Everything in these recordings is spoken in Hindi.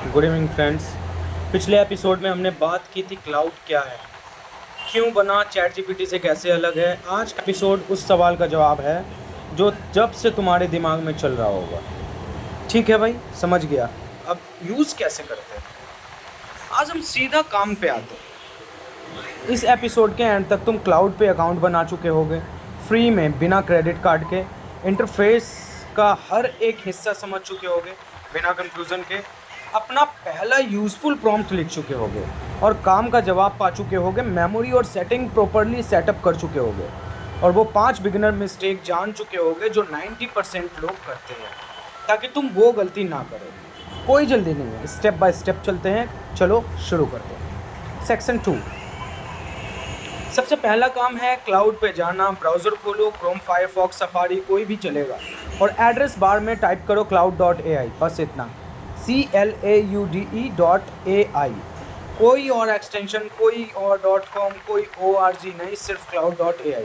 Good evening friends. पिछले एपिसोड में हमने बात की थी क्लाउड क्या है, क्यों बना, चैट जीपीटी से कैसे अलग है। आज का एपिसोड उस सवाल का जवाब है जो जब से तुम्हारे दिमाग में चल रहा होगा। ठीक है भाई, समझ गया। अब यूज़ कैसे करते हैं, आज हम सीधा काम पे आते हैं। इस एपिसोड के एंड तक तुम क्लाउड पे अकाउंट बना चुके होगे, फ्री में, बिना क्रेडिट कार्ड के। इंटरफेस का हर एक हिस्सा समझ चुके होगे बिना कंफ्यूजन के। अपना पहला यूज़फुल प्रॉम्प्ट लिख चुके होगे और काम का जवाब पा चुके होगे। मेमोरी और सेटिंग प्रॉपरली सेटअप कर चुके होगे और वो 5 बिगिनर मिस्टेक जान चुके होगे जो 90% लोग करते हैं, ताकि तुम वो गलती ना करो। कोई जल्दी नहीं है, स्टेप बाय स्टेप चलते हैं। चलो शुरू करते हैं। सेक्शन 2। सबसे पहला काम है क्लाउड पे जाना। ब्राउज़र खोलो, क्रोम, फायरफॉक्स, सफारी, कोई भी चलेगा, और एड्रेस बार में टाइप करो cloud.ai। बस इतना, CLAUDE.ai। कोई और एक्सटेंशन, कोई और .com, कोई org नहीं, सिर्फ cloud.ai।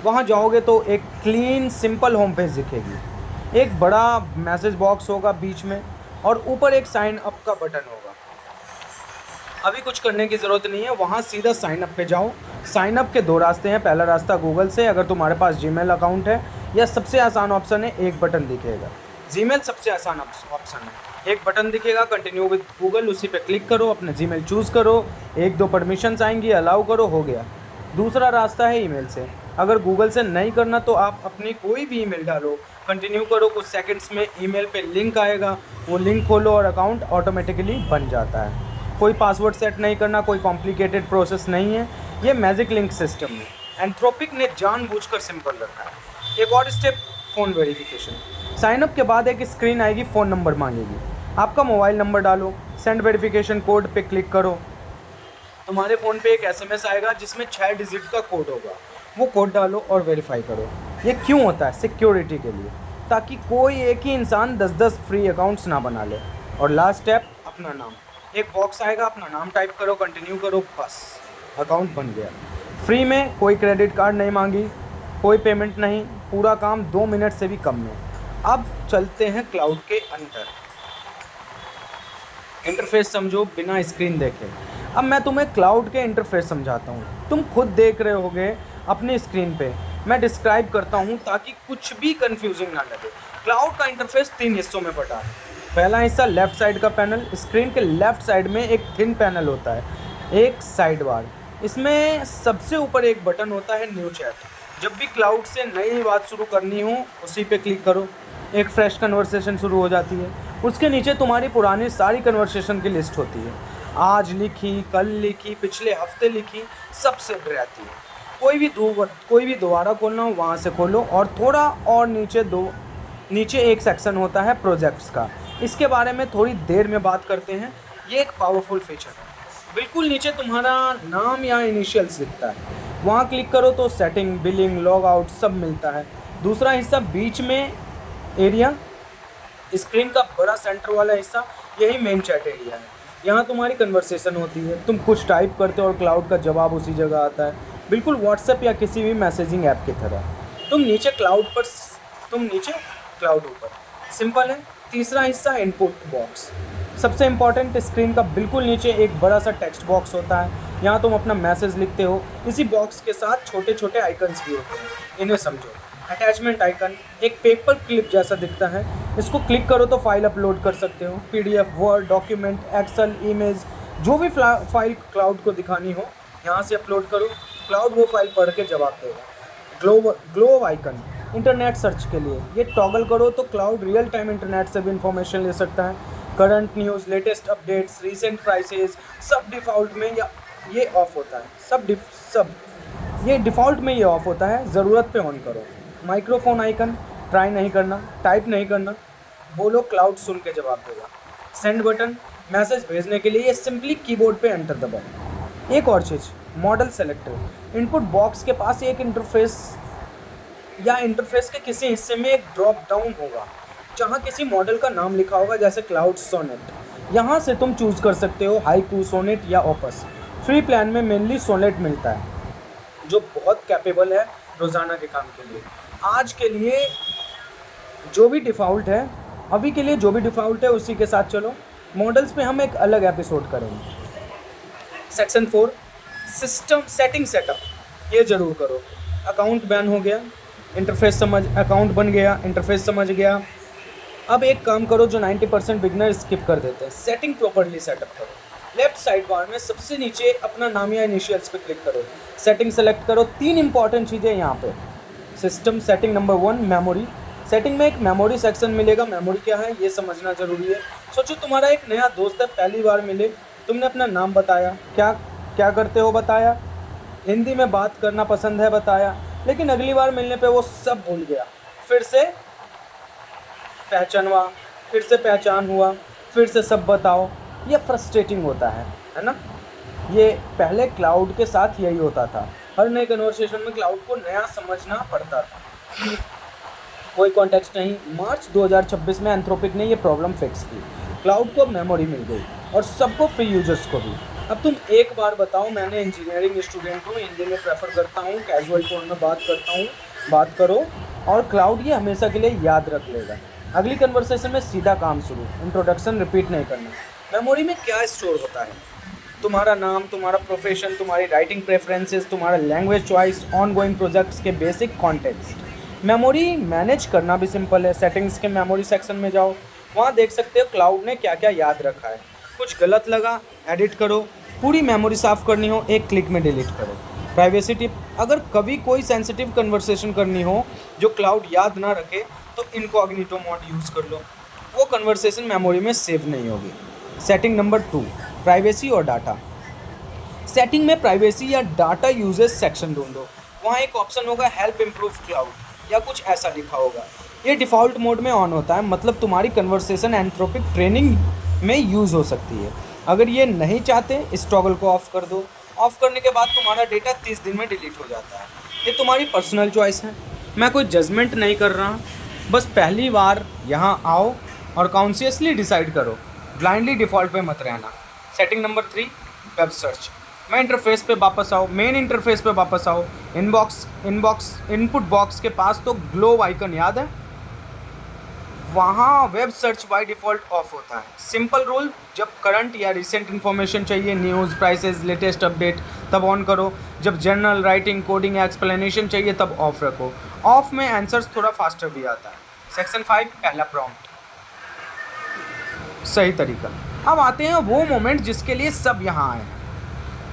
वहाँ जाओगे तो एक क्लीन सिंपल होम पेज दिखेगी। एक बड़ा मैसेज बॉक्स होगा बीच में और ऊपर एक साइन अप का बटन होगा। अभी कुछ करने की ज़रूरत नहीं है, वहाँ सीधा साइन अप पे जाओ। साइन अप के 2 रास्ते हैं। पहला रास्ता गूगल से, अगर तुम्हारे पास जीमेल अकाउंट है, या सबसे आसान ऑप्शन है, एक बटन दिखेगा। जीमेल सबसे आसान ऑप्शन है। एक बटन दिखेगा, कंटिन्यू विद गूगल, उसी पे क्लिक करो, अपना जीमेल चूज़ करो, 1-2 परमिशंस आएंगी, अलाउ करो, हो गया। दूसरा रास्ता है ईमेल से। अगर गूगल से नहीं करना तो आप अपनी कोई भी ईमेल डालो, कंटिन्यू करो, कुछ सेकंड्स में ईमेल पे लिंक आएगा, वो लिंक खोलो और अकाउंट ऑटोमेटिकली बन जाता है। कोई पासवर्ड सेट नहीं करना, कोई कॉम्प्लिकेटेड प्रोसेस नहीं है। ये मैजिक लिंक सिस्टम है, एंथ्रोपिक ने जानबूझकर सिंपल रखा है। एक और स्टेप, फ़ोन वेरिफिकेशन। साइनअप के बाद एक स्क्रीन आएगी, फ़ोन नंबर मांगेगी। आपका मोबाइल नंबर डालो, सेंड वेरिफिकेशन कोड पे क्लिक करो। तुम्हारे फ़ोन पे एक एसएमएस आएगा जिसमें 6 डिजिट का कोड होगा। वो कोड डालो और वेरीफाई करो। ये क्यों होता है? सिक्योरिटी के लिए, ताकि कोई एक ही इंसान 10-10 फ्री अकाउंट्स ना बना ले। और लास्ट स्टेप, अपना नाम। एक बॉक्स आएगा, अपना नाम टाइप करो, कंटिन्यू करो, बस अकाउंट बन गया। फ्री में, कोई क्रेडिट कार्ड नहीं मांगी, कोई पेमेंट नहीं, पूरा काम 2 मिनट से भी कम में। अब चलते हैं क्लाउड के अंदर। इंटरफेस समझो बिना स्क्रीन देखे। अब मैं तुम्हें क्लाउड के इंटरफेस समझाता हूँ, तुम खुद देख रहे होगे अपनी स्क्रीन पे। मैं डिस्क्राइब करता हूँ ताकि कुछ भी कंफ्यूजिंग ना लगे। क्लाउड का इंटरफेस 3 हिस्सों में बटा है। पहला हिस्सा लेफ्ट साइड का पैनल। स्क्रीन के लेफ्ट साइड में एक थिन पैनल होता है, एक साइड बार। इसमें सबसे ऊपर एक बटन होता है, न्यू चैट। जब भी क्लाउड से नई बात शुरू करनी हो, उसी पे क्लिक करो, एक फ्रेश कन्वर्सेशन शुरू हो जाती है। उसके नीचे तुम्हारी पुरानी सारी कन्वर्सेशन की लिस्ट होती है, आज लिखी, कल लिखी, पिछले हफ्ते लिखी, सब सेव रहती है। कोई भी दोबारा खोलना हो, वहाँ से खोलो। और थोड़ा और नीचे एक सेक्शन होता है प्रोजेक्ट्स का। इसके बारे में थोड़ी देर में बात करते हैं। ये एक पावरफुल फीचर है। बिल्कुल नीचे तुम्हारा नाम या इनिशियल्स दिखता है, वहाँ क्लिक करो तो सेटिंग, बिलिंग, लॉग आउट सब मिलता है। दूसरा हिस्सा बीच में एरिया, स्क्रीन का बड़ा सेंटर वाला हिस्सा, यही मेन चैट एरिया है। यहाँ तुम्हारी कन्वर्सेशन होती है, तुम कुछ टाइप करते हो और क्लाउड का जवाब उसी जगह आता है, बिल्कुल व्हाट्सएप या किसी भी मैसेजिंग ऐप की तरह। तुम नीचे क्लाउड ऊपर, सिंपल है। तीसरा हिस्सा इनपुट बॉक्स, सबसे इम्पॉर्टेंट। स्क्रीन का बिल्कुल नीचे एक बड़ा सा टेक्स्ट बॉक्स होता है, यहाँ तुम अपना मैसेज लिखते हो। इसी बॉक्स के साथ छोटे छोटे आइकन्स भी होते हैं, इन्हें समझो। अटैचमेंट आइकन एक पेपर क्लिप जैसा दिखता है, इसको क्लिक करो तो फाइल अपलोड कर सकते हो, PDF, word, document, excel, image, जो भी फाइल क्लाउड को दिखानी हो, यहाँ से अपलोड करो। क्लाउड वो फाइल पढ़ के जवाब देगा। ग्लोव आइकन इंटरनेट सर्च के लिए, ये टॉगल करो तो क्लाउड रियल टाइम इंटरनेट से भी इंफॉर्मेशन ले सकता है। Current news, latest updates, recent prices, सब डिफ़ॉल्ट में ये ऑफ होता है। ये डिफ़ॉल्ट में ये ऑफ होता है, ज़रूरत पे ऑन करो। माइक्रोफोन आइकन, ट्राई नहीं करना, टाइप नहीं करना, बोलो, क्लाउड सुन के जवाब देगा। सेंड बटन, मैसेज भेजने के लिए ये सिंपली कीबोर्ड पे एंटर दबाओ। एक और चीज़, मॉडल सेलेक्टर। इनपुट बॉक्स के पास एक इंटरफेस के किसी हिस्से में एक ड्रॉप डाउन होगा, जहाँ किसी मॉडल का नाम लिखा होगा, जैसे क्लाउड सोनेट। यहाँ से तुम चूज़ कर सकते हो हाइकू, सोनेट या ओपस। फ्री प्लान में मेनली सोनेट मिलता है, जो बहुत कैपेबल है रोज़ाना के काम के लिए। आज के लिए जो भी डिफ़ॉल्ट है, अभी के लिए जो भी डिफ़ॉल्ट है उसी के साथ चलो। मॉडल्स पे हम एक अलग एपिसोड करेंगे। सेक्शन 4 सिस्टम सेटिंग सेटअप, ये जरूर करो। अकाउंट बैन हो गया, इंटरफेस समझ, अकाउंट बन गया, इंटरफेस समझ गया। अब एक काम करो जो 90% बिगनर स्किप कर देते हैं, सेटिंग प्रॉपर्ली सेटअप करो। लेफ्ट साइड बार में सबसे नीचे अपना नाम या इनिशियल्स पे क्लिक करो, सेटिंग सेलेक्ट करो। 3 इंपॉर्टेंट चीज़ें यहाँ पे। System setting number 1 memory. Setting में एक मेमोरी सेक्शन मिलेगा, मेमोरी क्या है ये समझना जरूरी है। सोचो तुम्हारा एक नया दोस्त है, पहली बार मिले, तुमने अपना नाम बताया, क्या क्या करते हो बताया, हिंदी में बात करना पसंद है बताया, लेकिन अगली बार मिलने पे वो सब भूल गया। फिर से पहचानवा, फिर से पहचान हुआ, फिर से सब बताओ। ये फ्रस्ट्रेटिंग होता है ना। ये पहले क्लाउड के साथ यही होता था, हर नए कन्वर्सेशन में क्लाउड को नया समझना पड़ता था। कोई कॉन्टेक्स्ट नहीं। मार्च 2026 में एंथ्रोपिक ने ये प्रॉब्लम फिक्स की, क्लाउड को मेमोरी मिल गई और सबको, फ्री यूजर्स को भी। अब तुम एक बार बताओ, मैंने इंजीनियरिंग स्टूडेंट हूँ, हिंदी में प्रेफर करता हूँ, कैजुअल टोन में बात करता हूँ, बात करो, और क्लाउड ये हमेशा के लिए याद रख लेगा। अगली कन्वर्सेशन में सीधा काम शुरू, इंट्रोडक्शन रिपीट नहीं करना। मेमोरी में क्या स्टोर होता है? तुम्हारा नाम, तुम्हारा प्रोफेशन, तुम्हारी राइटिंग प्रेफरेंसेस, तुम्हारा language choice, on going projects के बेसिक कॉन्टेक्स्ट। मेमोरी मैनेज करना भी सिंपल है। सेटिंग्स के मेमोरी सेक्शन में जाओ, वहाँ देख सकते हो क्लाउड ने क्या क्या याद रखा है। कुछ गलत लगा, एडिट करो। पूरी मेमोरी साफ़ करनी हो, एक क्लिक में डिलीट करो। प्राइवेसी टिप, अगर कभी कोई सेंसिटिव कन्वर्सेशन करनी हो जो क्लाउड याद ना रखे तो इनकॉग्निटो मोड यूज़ कर लो, वो कन्वर्सेशन मेमोरी में सेव नहीं होगी। सेटिंग नंबर 2 प्राइवेसी और डाटा। सेटिंग में प्राइवेसी या डाटा यूजेस सेक्शन ढूंढो, वहाँ एक ऑप्शन होगा हेल्प इम्प्रूव क्लाउड या कुछ ऐसा लिखा होगा। ये डिफ़ॉल्ट मोड में ऑन होता है, मतलब तुम्हारी कन्वर्सेशन एंथ्रोपिक ट्रेनिंग में यूज़ हो सकती है। अगर ये नहीं चाहते, इस टॉगल को ऑफ कर दो। ऑफ करने के बाद तुम्हारा डेटा 30 दिन में डिलीट हो जाता है। ये तुम्हारी पर्सनल चॉइस है, मैं कोई जजमेंट नहीं कर रहा। बस पहली बार यहाँ आओ और कॉन्शियसली डिसाइड करो, ब्लाइंडली डिफ़ॉल्ट पे मत रहना। Setting number 3 web search. मैं इंटरफेस पे वापस आओ, मेन इंटरफेस पे वापस आओ। इनपुट बॉक्स के पास तो ग्लोव आइकन याद है, वहाँ web search by default of होता है। सिंपल रूल, जब करंट या रिसेंट इन्फॉर्मेशन चाहिए, न्यूज़, प्राइसेस, लेटेस्ट अपडेट, तब ऑन करो। जब जर्नल राइटिंग, कोडिंग, एक्सप्लेनेशन चाहिए तब ऑफ रखो। ऑफ में आंसर्स थोड़ा फास्टर भी आता है। सेक्शन 5 पहला प्रॉम्प्ट, सही तरीका। अब आते हैं वो मोमेंट जिसके लिए सब यहाँ आए हैं,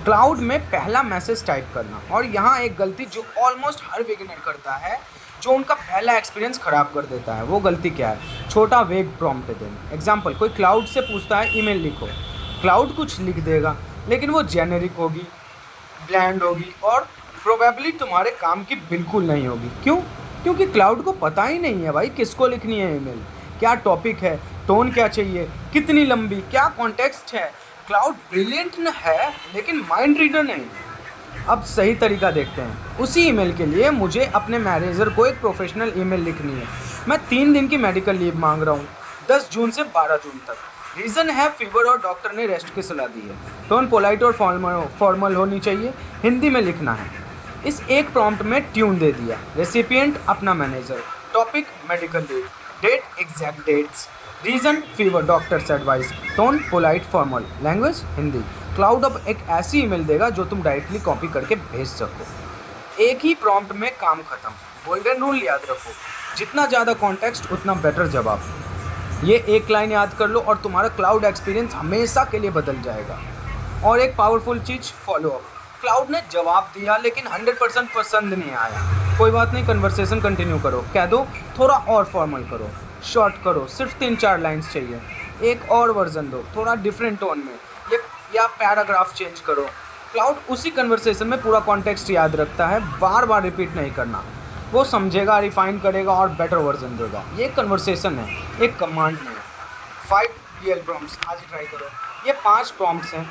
क्लाउड में पहला मैसेज टाइप करना। और यहाँ एक गलती जो ऑलमोस्ट हर बिगिनर करता है, जो उनका पहला एक्सपीरियंस ख़राब कर देता है। वो गलती क्या है? छोटा वेग प्रॉम्प्ट देना। एग्जांपल, कोई क्लाउड से पूछता है ईमेल लिखो, क्लाउड कुछ लिख देगा, लेकिन वो जेनेरिक होगी, ब्लैंड होगी और प्रोबेबली तुम्हारे काम की बिल्कुल नहीं होगी। क्यों? क्योंकि क्लाउड को पता ही नहीं है भाई किसको लिखनी है ईमेल, क्या टॉपिक है, टोन क्या चाहिए, कितनी लंबी, क्या कॉन्टेक्स्ट है। क्लाउड ब्रिलियंट है लेकिन माइंड रीडर नहीं। अब सही तरीका देखते हैं। उसी ईमेल के लिए मुझे अपने मैनेजर को एक प्रोफेशनल ईमेल लिखनी है। मैं 3 दिन की मेडिकल लीव मांग रहा हूँ, 10 जून से 12 जून तक। रीज़न है फीवर और डॉक्टर ने रेस्ट की सलाह दी है। टोन पोलाइट और फॉर्मल होनी चाहिए, हिंदी में लिखना है। इस एक प्रॉम्प्ट में ट्यून दे दिया। रेसिपिएंट अपना manager, topic medical leave, date exact dates, reason fever, doctors advice, tone polite formal, language Hindi. Claude अब एक ऐसी ईमेल देगा जो तुम डायरेक्टली कॉपी करके भेज सको। एक ही प्रॉम्प्ट में काम खत्म। गोल्डन रूल याद रखो, जितना ज़्यादा कॉन्टेक्स्ट उतना बेटर जवाब। ये एक लाइन याद कर लो और तुम्हारा क्लाउड एक्सपीरियंस हमेशा के लिए बदल जाएगा। और एक पावरफुल चीज़, फॉलो अप। क्लाउड ने जवाब दिया लेकिन 100% पसंद नहीं आया, कोई बात नहीं, कन्वर्सेशन कंटिन्यू करो। कह दो थोड़ा और फॉर्मल करो, शॉर्ट करो, सिर्फ 3-4 लाइन्स चाहिए। एक और वर्जन दो, थोड़ा डिफरेंट टोन में, या पैराग्राफ चेंज करो। क्लाउड उसी कन्वर्सेशन में पूरा कॉन्टेक्स्ट याद रखता है, बार बार रिपीट नहीं करना। वो समझेगा, रिफाइन करेगा और बेटर वर्जन देगा। ये कन्वर्सेशन है, एक कमांड नहीं। 5 रियल प्रॉम्प्ट्स, आज ट्राई करो। ये 5 प्रॉम्प्ट्स हैं।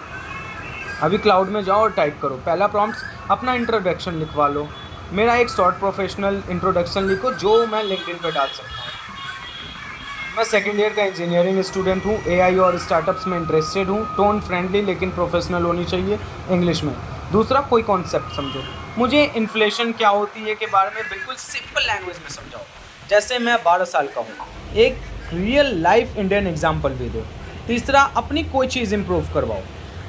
अभी क्लाउड में जाओ और टाइप करो। पहला प्रॉम्प्ट, अपना इंट्रोडक्शन लिखवा लो। मेरा एक शॉर्ट प्रोफेशनल इंट्रोडक्शन लिखो जो मैं लिंक्डइन पे डाल सकता हूँ। मैं सेकेंड ईयर का इंजीनियरिंग स्टूडेंट हूँ, एआई और स्टार्टअप्स में इंटरेस्टेड हूँ। टोन फ्रेंडली लेकिन प्रोफेशनल होनी चाहिए, इंग्लिश में। दूसरा, कोई कॉन्सेप्ट समझो, मुझे इन्फ्लेशन क्या होती है के बारे में बिल्कुल सिंपल लैंग्वेज में समझाओ, जैसे मैं 12 साल का हूँ। एक रियल लाइफ इंडियन एग्जाम्पल भी दो। तीसरा, अपनी कोई चीज़ इम्प्रूव करवाओ।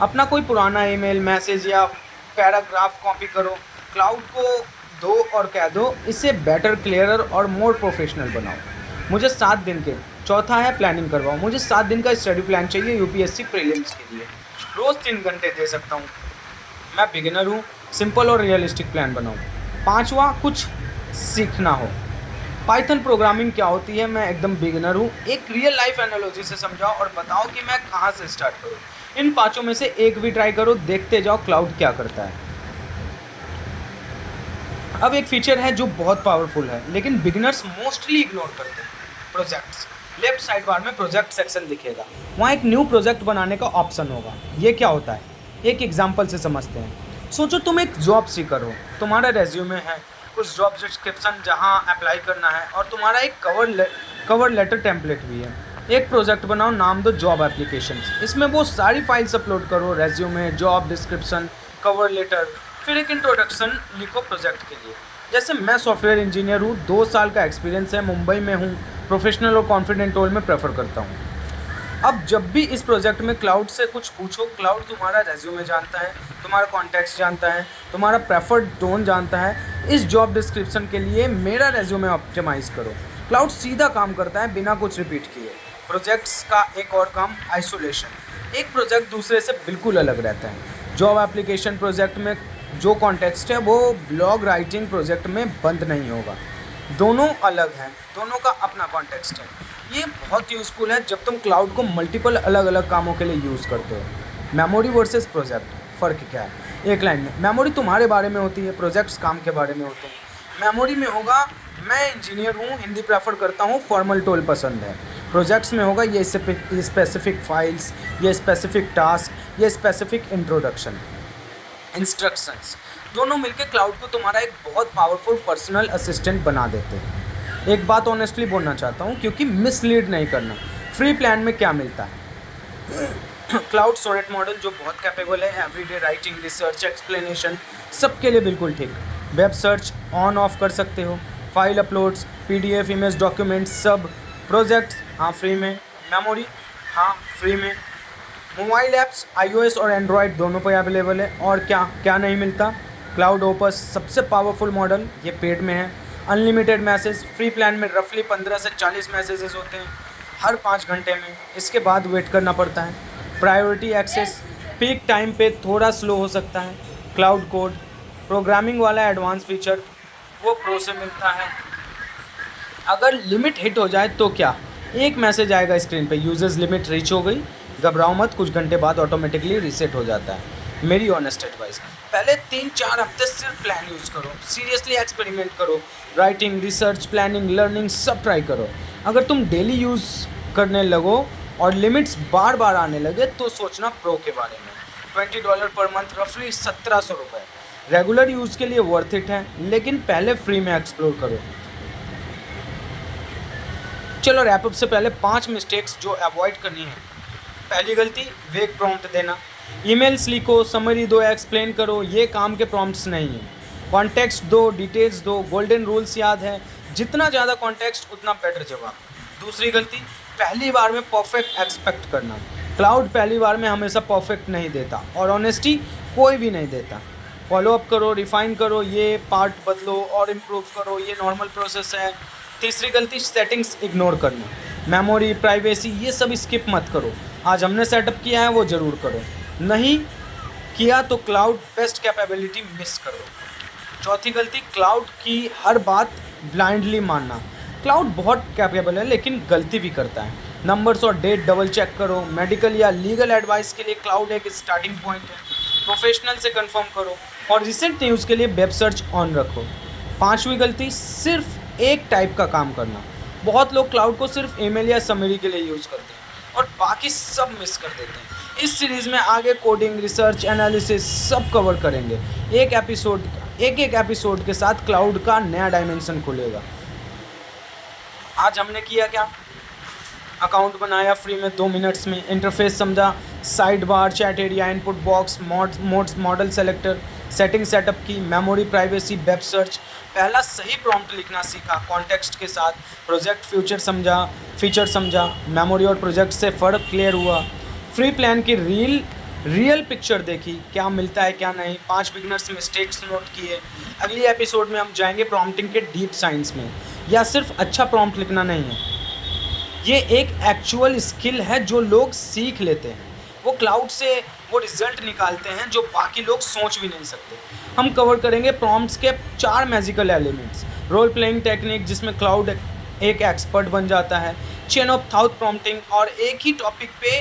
अपना कोई पुराना ईमेल, मैसेज या पैराग्राफ कॉपी करो, क्लाउड को दो और कह दो इसे बेटर, क्लियरर और मोर प्रोफेशनल बनाओ। मुझे 7 दिन के चौथा है प्लानिंग करवाओ। मुझे 7 दिन का स्टडी प्लान चाहिए यूपीएससी प्रीलिम्स के लिए। रोज़ 3 घंटे दे सकता हूँ। मैं बिगिनर हूँ, सिंपल और रियलिस्टिक प्लान बनाओ। पाँचवा, कुछ सीखना हो। पाइथन प्रोग्रामिंग क्या होती है, मैं एकदम बिगिनर हूँ। एक रियल लाइफ एनालॉजी से समझाओ और बताओ कि मैं कहाँ से स्टार्ट करूँ। इन पाँचों में से एक भी ट्राई करो, देखते जाओ क्लाउड क्या करता है। अब एक फीचर है जो बहुत पावरफुल है लेकिन बिगिनर्स मोस्टली इग्नोर करते हैं, प्रोजेक्ट्स। लेफ्ट साइड बार में प्रोजेक्ट सेक्शन दिखेगा, वहाँ एक न्यू प्रोजेक्ट बनाने का ऑप्शन होगा। ये क्या होता है, एक एग्जांपल से समझते हैं। सोचो तुम एक जॉब सीकर हो, तुम्हारा रेज्यूमे है, कुछ जॉब डिस्क्रिप्शन जहाँ अप्लाई करना है और तुम्हारा एक कवर लेटर टेम्पलेट भी है। एक प्रोजेक्ट बनाओ, नाम दो जॉब एप्लीकेशंस। इसमें वो सारी फाइल्स अपलोड करो, resume, job description, cover letter, फिर एक इंट्रोडक्शन लिखो प्रोजेक्ट के लिए। जैसे मैं सॉफ्टवेयर इंजीनियर हूँ, 2 साल का एक्सपीरियंस है, मुंबई में हूँ, प्रोफेशनल और कॉन्फिडेंट रोल में प्रेफर करता हूँ। अब जब भी इस प्रोजेक्ट में क्लाउड से कुछ पूछो, क्लाउड तुम्हारा रेज्यूमे जानता है, तुम्हारा कॉन्टेक्स्ट जानता है, तुम्हारा प्रेफर्ड टोन जानता है। इस जॉब डिस्क्रिप्शन के लिए मेरा रेज्यूमे ऑप्टिमाइज़ करो। क्लाउड सीधा काम करता है बिना कुछ रिपीट किए। प्रोजेक्ट्स का एक और काम, आइसोलेशन। एक प्रोजेक्ट दूसरे से बिल्कुल अलग रहता है। जॉब एप्लीकेशन प्रोजेक्ट में जो कॉन्टेक्स्ट है वो ब्लॉग राइटिंग प्रोजेक्ट में बंद नहीं होगा। दोनों अलग हैं, दोनों का अपना कॉन्टेक्स्ट है। ये बहुत यूज़फुल है जब तुम क्लाउड को मल्टीपल अलग अलग कामों के लिए यूज़ करते हो। मेमोरी वर्सेस प्रोजेक्ट, फ़र्क क्या है? एक लाइन में, मेमोरी तुम्हारे बारे में होती है, प्रोजेक्ट्स काम के बारे में होते हैं। मेमोरी में होगा मैं इंजीनियर हूँ, हिंदी प्रेफर करता हूँ, फॉर्मल टोल पसंद है। प्रोजेक्ट्स में होगा ये स्पेसिफिक फाइल्स, ये स्पेसिफिक टास्क, ये स्पेसिफिक इंट्रोडक्शन, इंस्ट्रक्शंस। दोनों मिलकर क्लाउड को तुम्हारा एक बहुत पावरफुल पर्सनल असिस्टेंट बना देते हैं। एक बात ऑनेस्टली बोलना चाहता हूँ क्योंकि मिसलीड नहीं करना। फ्री प्लान में क्या मिलता है? क्लाउड सोनेट मॉडल जो बहुत कैपेबल है, एवरीडे राइटिंग, रिसर्च, एक्सप्लेनेशन, सबके लिए बिल्कुल ठीक। वेब सर्च ऑन ऑफ कर सकते हो, file uploads, PDF, image, documents, सब। प्रोजेक्ट्स, हाँ फ्री में। मेमोरी, हाँ फ्री में। मोबाइल ऐप्स iOS और एंड्रॉयड दोनों पर अवेलेबल है। और क्या क्या नहीं मिलता? क्लाउड ओपस सबसे पावरफुल मॉडल, ये पेड में है। अनलिमिटेड मैसेज, फ्री प्लान में रफली 15 से 40 मैसेजेस होते हैं हर 5 घंटे में, इसके बाद वेट करना पड़ता है। प्रायोरिटी एक्सेस, पीक टाइम पे थोड़ा स्लो हो सकता है। क्लाउड कोड, प्रोग्रामिंग वाला एडवांस फीचर, वो प्रो से मिलता है। अगर लिमिट हिट हो जाए तो क्या? एक मैसेज आएगा स्क्रीन पे, यूजर्स लिमिट रीच हो गई। घबराओ मत, कुछ घंटे बाद ऑटोमेटिकली रीसेट हो जाता है। मेरी ऑनेस्ट एडवाइस, पहले 3-4 हफ्ते सिर्फ प्लान यूज़ करो, सीरियसली एक्सपेरिमेंट करो, राइटिंग, रिसर्च, प्लानिंग, लर्निंग सब ट्राई करो। अगर तुम डेली यूज़ करने लगो और लिमिट्स बार बार आने लगे तो सोचना प्रो के बारे में। $20 पर मंथ, रफली 1700 रुपये। रेगुलर यूज़ के लिए वर्थ इट है, लेकिन पहले फ्री में एक्सप्लोर करो। चलो रैपअप से पहले 5 मिस्टेक्स जो अवॉइड करनी है। पहली गलती, वेग प्रॉम्प्ट देना। ईमेल्स लिखो, समरी दो, एक्सप्लेन करो, ये काम के प्रॉम्प्ट्स नहीं हैं। कॉन्टेक्स्ट दो, डिटेल्स दो, गोल्डन रूल्स याद है, जितना ज़्यादा कॉन्टेक्स्ट उतना बेटर जवाब। दूसरी गलती, पहली बार में परफेक्ट एक्सपेक्ट करना। क्लाउड पहली बार में हमेशा परफेक्ट नहीं देता और ऑनेस्टी कोई भी नहीं देता। फॉलो अप करो, रिफाइन करो, ये पार्ट बदलो और इम्प्रूव करो, ये नॉर्मल प्रोसेस है। तीसरी गलती, सेटिंग्स इग्नोर करना। मेमोरी, प्राइवेसी, ये सब स्किप मत करो। आज हमने सेटअप किया है वो ज़रूर करो, नहीं किया तो क्लाउड बेस्ट कैपेबिलिटी मिस करो। चौथी गलती, क्लाउड की हर बात ब्लाइंडली मानना। क्लाउड बहुत कैपेबल है लेकिन गलती भी करता है। नंबर्स और डेट डबल चेक करो। मेडिकल या लीगल एडवाइस के लिए क्लाउड एक स्टार्टिंग पॉइंट है। प्रोफेशनल से कंफर्म करो और रिसेंट न्यूज़ के लिए वेब सर्च ऑन रखो। पांचवी गलती, सिर्फ एक टाइप का काम करना। बहुत लोग क्लाउड को सिर्फ ईमेल या समरी के लिए यूज़ करते हैं और बाकी सब मिस कर देते हैं। इस सीरीज़ में आगे कोडिंग, रिसर्च, एनालिसिस सब कवर करेंगे। एक एक एपिसोड के साथ क्लाउड का नया डायमेंशन खुलेगा। आज हमने किया क्या? अकाउंट बनाया फ्री में 2 मिनट्स में, इंटरफेस समझा, side bar, chat area, input box, modes, model selector, setting setup की, मेमोरी प्राइवेसी, वेब सर्च, पहला सही प्रॉम्प्ट लिखना सीखा, कॉन्टेक्स्ट के साथ, प्रोजेक्ट फीचर समझा, मेमोरी और प्रोजेक्ट से फ़र्क क्लियर हुआ, फ्री प्लान की रियल पिक्चर देखी, क्या मिलता है क्या नहीं, 5 बिगनर्स मिस्टेक्स नोट किए। अगली एपिसोड में हम जाएंगे प्रॉम्प्टिंग के डीप साइंस में। या सिर्फ अच्छा प्रॉम्प्ट लिखना नहीं है, ये एक एक्चुअल स्किल है जो लोग सीख लेते हैं। वो क्लाउड से वो रिजल्ट निकालते हैं जो बाकी लोग सोच भी नहीं सकते। हम कवर करेंगे प्रॉम्प्ट्स के 4 magical elements, role playing technique जिसमें क्लाउड एक एक्सपर्ट बन जाता है, चेन ऑफ थाउट प्रॉम्प्टिंग, और एक ही टॉपिक पे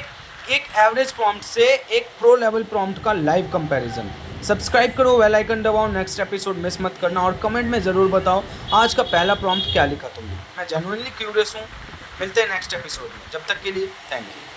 एक एवरेज प्रॉम्प्ट से एक प्रो लेवल प्रॉम्प्ट का लाइव कंपैरिजन। सब्सक्राइब करो, बेल आइकन दबाओ, नेक्स्ट एपिसोड मिस मत करना, और कमेंट में ज़रूर बताओ आज का पहला प्रॉम्प्ट क्या लिखा तुमने। मैं जेन्युइनली क्यूरियस हूँ। मिलते हैं नेक्स्ट एपिसोड में, जब तक के लिए थैंक यू।